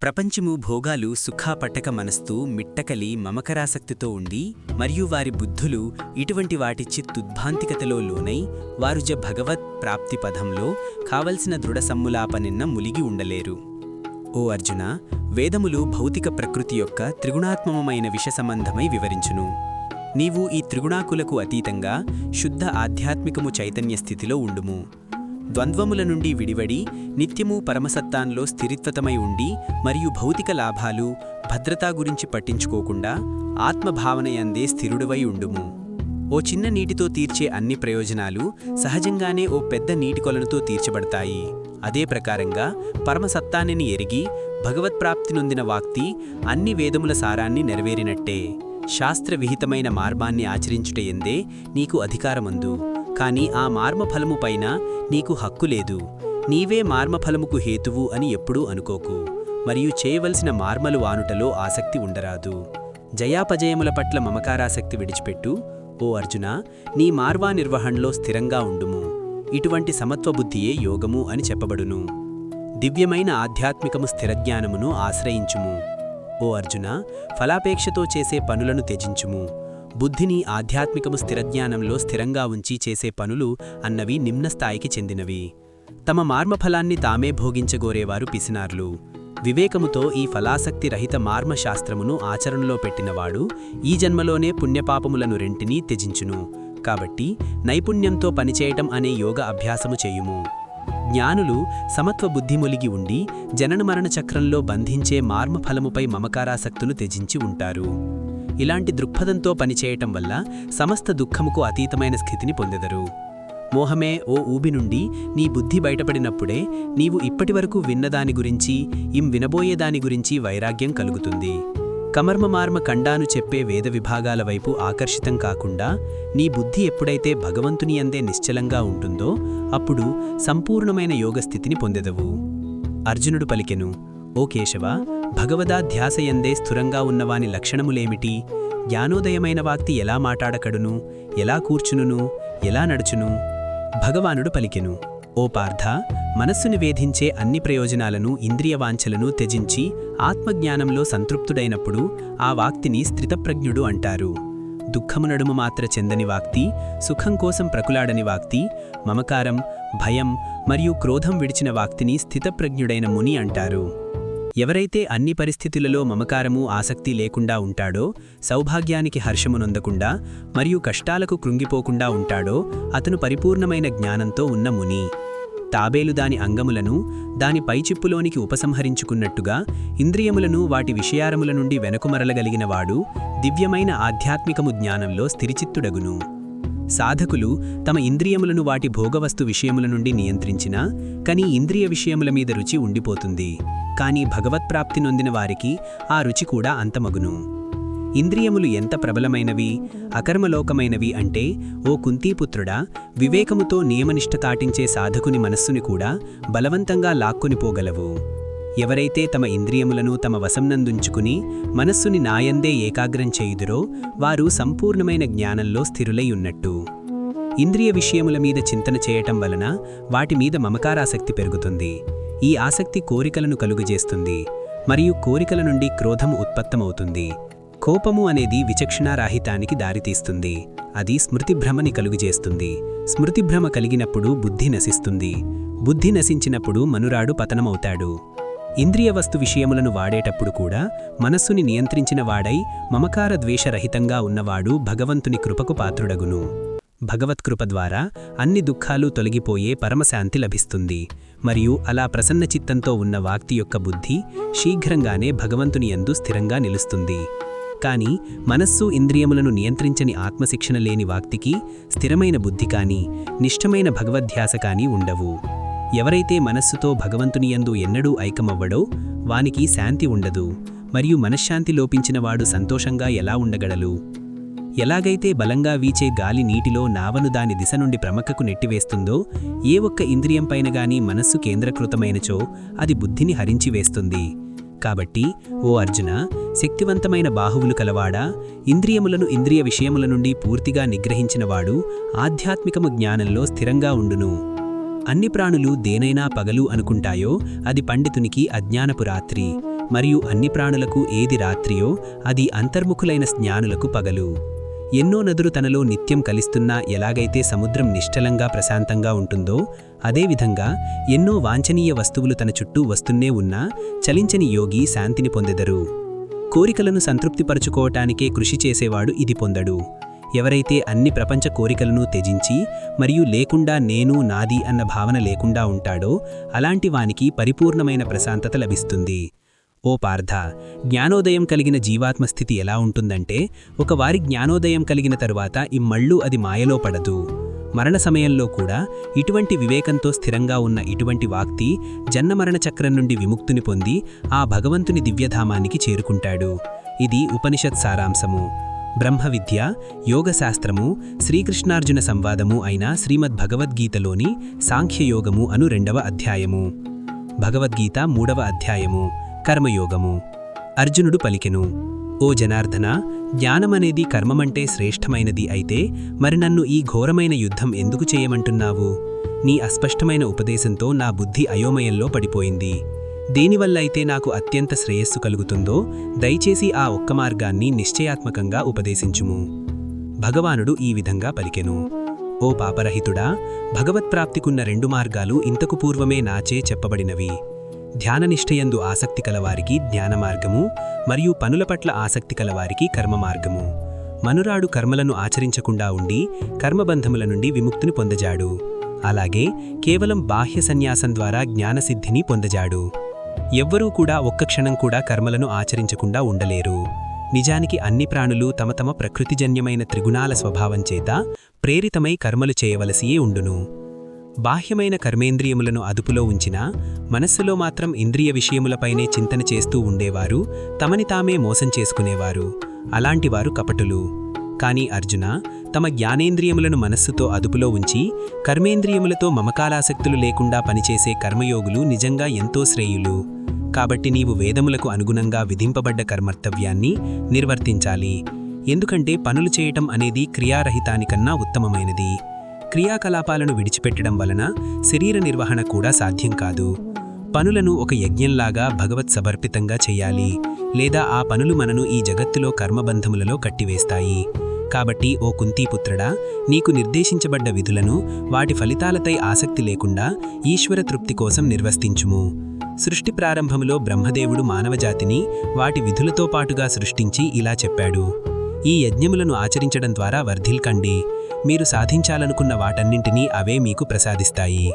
ప్రపంచము భోగాలు సుఖాపట్టక మనస్తూ మిట్టకలి మమకరాసక్తితో ఉండి మరియు వారి బుద్ధులు ఇటువంటి వాటి చిత్తుద్భాంతికతలో లోనై వారుజ భగవత్ ప్రాప్తి పదంలో కావలసిన దృఢ సమ్ములాపనిన్న ములిగి ఉండలేరు. ఓ అర్జున, వేదములు భౌతిక ప్రకృతి యొక్క త్రిగుణాత్మకమైన విషసంబంధమై వివరించును. నీవు ఈ త్రిగుణాకులకు అతీతంగా శుద్ధ ఆధ్యాత్మికము చైతన్య స్థితిలో ఉండుము. ద్వంద్వముల నుండి విడివడి నిత్యము పరమసత్తాన్లో స్థిరిత్వతమై ఉండి మరియు భౌతిక లాభాలు భద్రతా గురించి పట్టించుకోకుండా ఆత్మభావనయందే స్థిరుడువై ఉండుము. ఓ చిన్న నీటితో తీర్చే అన్ని ప్రయోజనాలు సహజంగానే ఓ పెద్ద నీటి కొలనుతో తీర్చబడతాయి. అదే ప్రకారంగా పరమసత్తాన్ని ఎరిగి భగవత్ప్రాప్తి నొందిన వాక్తి అన్ని వేదముల సారాన్ని నెరవేరినట్టే. శాస్త్రవిహితమైన మార్గాన్ని ఆచరించుటయందే నీకు అధికారమందు, కాని ఆ మార్మఫలము పైన నీకు హక్కు లేదు. నీవే మార్మఫలముకు హేతువు అని ఎప్పుడూ అనుకోకు, మరియు చేయవలసిన మార్మలు వానుటలో ఆసక్తి ఉండరాదు. జయాపజయముల పట్ల మమకారాసక్తి విడిచిపెట్టు. ఓ అర్జున, నీ మార్వా నిర్వహణలో స్థిరంగా ఉండుము. ఇటువంటి సమత్వబుద్ధియే యోగము అని చెప్పబడును. దివ్యమైన ఆధ్యాత్మికము స్థిరజ్ఞానమును ఆశ్రయించుము. ఓ అర్జున, ఫలాపేక్షతో చేసే పనులను త్యజించుము. బుద్ధిని ఆధ్యాత్మికము స్థిరజ్ఞానంలో స్థిరంగా ఉంచి చేసే పనులు అన్నవి నిమ్నస్థాయికి చెందినవి. తమ మార్మఫలాన్ని తామే భోగించగోరేవారు పిసినార్లు. వివేకముతో ఈ ఫలాసక్తి రహిత మార్మశాస్త్రమును ఆచరణలో పెట్టినవాడు ఈ జన్మలోనే పుణ్యపాపములను రెంటినీ త్యజించును. కాబట్టి నైపుణ్యంతో పనిచేయటం అనే యోగ అభ్యాసము చేయుము. జ్ఞానులు సమత్వ బుద్ధిమొలిగి ఉండి జననమరణ చక్రంలో బంధించే మార్మఫలముపై మమకారాసక్తులు త్యజించి ఉంటారు. ఇలాంటి దృక్పథంతో పనిచేయటం వల్ల సమస్త దుఃఖముకు అతీతమైన స్థితిని పొందెదరు. మోహమే ఓ ఊబి నుండి నీ బుద్ధి బయటపడినప్పుడే నీవు ఇప్పటివరకు విన్నదాని గురించి వినబోయేదాని గురించి వైరాగ్యం కలుగుతుంది. కమర్మమార్మ కండాను చెప్పే వేద విభాగాల వైపు ఆకర్షితం కాకుండా నీ బుద్ధి ఎప్పుడైతే భగవంతుని అందే నిశ్చలంగా ఉంటుందో అప్పుడు సంపూర్ణమైన యోగస్థితిని పొందెదవు. అర్జునుడు పలికెను, ఓ కేశవ, భగవదాధ్యాసయందే స్థిరంగా ఉన్నవాని లక్షణములేమిటి? జ్ఞానోదయమైన వాక్తి ఎలా మాటాడకడును, ఎలా కూర్చునును, ఎలా నడుచును? భగవానుడు పలికెను, ఓ పార్థ, మనస్సుని వేధించే అన్ని ప్రయోజనాలను ఇంద్రియవాంఛలను త్యజించి ఆత్మజ్ఞానంలో సంతృప్తుడైనప్పుడు ఆ వాక్తిని స్థితప్రజ్ఞుడు అంటారు. దుఃఖము నడుమ మాత్ర చెందని వాక్తి, సుఖం కోసం ప్రకులాడని వాక్తి, మమకారం, భయం మరియు క్రోధం విడిచిన వాక్తిని స్థితప్రజ్ఞుడైన ముని అంటారు. ఎవరైతే అన్ని పరిస్థితులలో మమకారము ఆసక్తి లేకుండా ఉంటాడో, సౌభాగ్యానికి హర్షమునొందకుండా మరియు కష్టాలకు కృంగిపోకుండా ఉంటాడో అతను పరిపూర్ణమైన జ్ఞానంతో ఉన్న ముని. తాబేలు దాని అంగములను దాని పైచిప్పులోనికి ఉపసంహరించుకున్నట్టుగా ఇంద్రియములను వాటి విషయారముల నుండి వెనుకమరలగలిగినవాడు దివ్యమైన ఆధ్యాత్మికము జ్ఞానంలో స్థిరచిత్తుడగును. సాధకులు తమ ఇంద్రియములను వాటి భోగవస్తు విషయముల నుండి నియంత్రించినా కానీ ఇంద్రియ విషయముల మీద రుచి ఉండిపోతుంది. కానీ భగవత్ప్రాప్తి నొందిన వారికి ఆ రుచి కూడా అంతమగును. ఇంద్రియములు ఎంత ప్రబలమైనవి, అకర్మలోకమైనవి అంటే, ఓ కుంతీపుత్రుడా, వివేకముతో నియమనిష్ట తాటించే సాధకుని మనస్సుని కూడా బలవంతంగా లాక్కొనిపోగలవు. ఎవరైతే తమ ఇంద్రియములను తమ వశంనందుంచుకుని మనస్సుని నాయందే ఏకాగ్రం చేయుదురో వారు సంపూర్ణమైన జ్ఞానంలో స్థిరులై ఉన్నట్టు. ఇంద్రియ విషయముల మీద చింతన చేయటం వలన వాటి మీద మమకారాసక్తి పెరుగుతుంది. ఈ ఆసక్తి కోరికలను కలుగజేస్తుంది మరియు కోరికల నుండి క్రోధము ఉత్పత్తమవుతుంది. కోపము అనేది విచక్షణారాహితానికి దారితీస్తుంది. అది స్మృతిభ్రమని కలుగజేస్తుంది. స్మృతిభ్రమ కలిగినప్పుడు బుద్ధి నశిస్తుంది. బుద్ధి నశించినప్పుడు మనురాడు పతనమవుతాడు. ఇంద్రియ వస్తు విషయములను వాడేటప్పుడు కూడా మనస్సుని నియంత్రించిన వాడై మమకార ద్వేషరహితంగా ఉన్నవాడు భగవంతుని కృపకు పాత్రుడగును. భగవత్కృప ద్వారా అన్ని దుఃఖాలు తొలగిపోయే పరమశాంతి లభిస్తుంది. మరియు అలా ప్రసన్నచిత్తంతో ఉన్న వాక్తి యొక్క బుద్ధి శీఘ్రంగానే భగవంతుని యందు స్థిరంగా నిలుస్తుంది. కాని మనస్సు ఇంద్రియములను నియంత్రించని ఆత్మశిక్షణ లేని వాక్తికి స్థిరమైన బుద్ధి కానీ నిష్ఠమైన భగవద్ధ్యాస కానీ ఉండవు. ఎవరైతే మనస్సుతో భగవంతుని యందు ఎన్నడూ ఐకమవ్వడో వానికి శాంతి ఉండదు. మరియు మనశ్శాంతి లోపించినవాడు సంతోషంగా ఎలా ఉండగలడు? ఎలాగైతే బలంగా వీచే గాలి నీటిలో నావను దాని దిశ నుండి ప్రమక్కకు నెట్టివేస్తుందో, ఏ ఒక్క ఇంద్రియంపైన గాని మనస్సు కేంద్రకృతమైనచో అది బుద్ధిని హరించివేస్తుంది. కాబట్టి ఓ అర్జున, శక్తివంతమైన బాహువులు కలవాడా, ఇంద్రియములను ఇంద్రియ విషయముల నుండి పూర్తిగా నిగ్రహించినవాడు ఆధ్యాత్మికము జ్ఞానంలో స్థిరంగా ఉండును. అన్ని ప్రాణులు దేనైనా పగలు అనుకుంటాయో అది పండితునికి అజ్ఞానపు రాత్రి. మరియు అన్ని ప్రాణులకు ఏది రాత్రియో అది అంతర్ముఖులైన జ్ఞానులకు పగలు. ఎన్నో నదులు తనలో నిత్యం కలిస్తున్నా ఎలాగైతే సముద్రం నిశ్చలంగా ప్రశాంతంగా ఉంటుందో అదేవిధంగా ఎన్నో వాంఛనీయ వస్తువులు తన చుట్టూ వస్తున్నే ఉన్నా చలించని యోగి శాంతిని పొందెదరు. కోరికలను సంతృప్తిపరుచుకోవటానికే కృషి చేసేవాడు ఇది పొందడు. ఎవరైతే అన్ని ప్రపంచ కోరికలను త్యజించి మరియు లేకుండా నేను నాది అన్న భావన లేకుండా ఉంటాడో అలాంటి వానికి పరిపూర్ణమైన ప్రశాంతత లభిస్తుంది. ఓ పార్థ, జ్ఞానోదయం కలిగిన జీవాత్మస్థితి ఎలా ఉంటుందంటే ఒకవారి జ్ఞానోదయం కలిగిన తరువాత ఇమ్మళ్ళూ అది మాయలో పడదు. మరణ సమయంలో కూడా ఇటువంటి వివేకంతో స్థిరంగా ఉన్న ఇటువంటి వాక్తి జన్మమరణ చక్రం నుండి విముక్తిని పొంది ఆ భగవంతుని దివ్యధామానికి చేరుకుంటాడు. ఇది ఉపనిషత్ సారాంశము. బ్రహ్మవిద్య, యోగశాస్త్రము, శ్రీకృష్ణార్జున సంవాదము అయిన శ్రీమద్ భగవద్గీతలోని సాంఖ్యయోగము అను 2వ అధ్యాయము. భగవద్గీత 3వ అధ్యాయము. కర్మయోగము. అర్జునుడు పలికెను, ఓ జనార్దన, జ్ఞానమనేది కర్మమంటే శ్రేష్టమైనది అయితే మరి నన్ను ఈ ఘోరమైన యుద్ధం ఎందుకు చేయమంటున్నావు? నీ అస్పష్టమైన ఉపదేశంతో నా బుద్ధి అయోమయంలో పడిపోయింది. దేనివల్ల అయితే నాకు అత్యంత శ్రేయస్సు కలుగుతుందో దయచేసి ఆ ఒక్క మార్గాన్ని నిశ్చయాత్మకంగా ఉపదేశించుము. భగవానుడు ఈ విధంగా పలికెను, ఓ పాపరహితుడా, భగవత్ప్రాప్తికున్న 2 మార్గాలు ఇంతకు పూర్వమే నాచే చెప్పబడినవి. ధ్యాననిష్టయందు ఆసక్తి కలవారికి జ్ఞానమార్గము మరియు పనుల పట్ల ఆసక్తి కలవారికి కర్మమార్గము. మనురాడు కర్మలను ఆచరించకుండా ఉండి కర్మబంధముల నుండి విముక్తిని పొందజాడు. అలాగే కేవలం బాహ్య సన్యాసం ద్వారా జ్ఞానసిద్ధిని పొందజాడు. ఎవ్వరూ కూడా ఒక్క క్షణం కూడా కర్మలను ఆచరించకుండా ఉండలేరు. నిజానికి అన్ని ప్రాణులు తమ తమ ప్రకృతిజన్యమైన త్రిగుణాల స్వభావం చేత ప్రేరితమై కర్మలు చేయవలసియే ఉండును. బాహ్యమైన కర్మేంద్రియములను అదుపులో ఉంచినా మనస్సులో మాత్రం ఇంద్రియ విషయములపైనే చింతన చేస్తూ ఉండేవారు తమని తామే మోసం చేసుకునేవారు. అలాంటివారు కపటులు. కాని అర్జున, తమ జ్ఞానేంద్రియములను మనస్సుతో అదుపులో ఉంచి కర్మేంద్రియములతో మమకాలాసక్తులు లేకుండా పనిచేసే కర్మయోగులు నిజంగా ఎంతో శ్రేయులు. కాబట్టి నీవు వేదములకు అనుగుణంగా విధింపబడ్డ కర్మర్తవ్యాన్ని నిర్వర్తించాలి. ఎందుకంటే పనులు చేయటం అనేది క్రియారహితానికన్నా ఉత్తమమైనది. క్రియాకలాపాలను విడిచిపెట్టడం వలన శరీర నిర్వహణ కూడా సాధ్యం కాదు. పనులను ఒక యజ్ఞంలాగా భగవత్ సమర్పితంగా చెయ్యాలి, లేదా ఆ పనులు మనను ఈ జగత్తులో కర్మబంధములలో కట్టివేస్తాయి. కాబట్టి ఓ కుంతీపుత్రడా, నీకు నిర్దేశించబడ్డ విధులను వాటి ఫలితాలపై ఆసక్తి లేకుండా ఈశ్వర తృప్తి కోసం నిర్వర్తించుము. సృష్టి ప్రారంభములో బ్రహ్మదేవుడు మానవజాతిని వాటి విధులతో పాటుగా సృష్టించి ఇలా చెప్పాడు, ఈ యజ్ఞములను ఆచరించడం ద్వారా వర్ధిల్కండి. మీరు సాధించాలనుకున్న వాటన్నింటినీ అవే మీకు ప్రసాదిస్తాయి.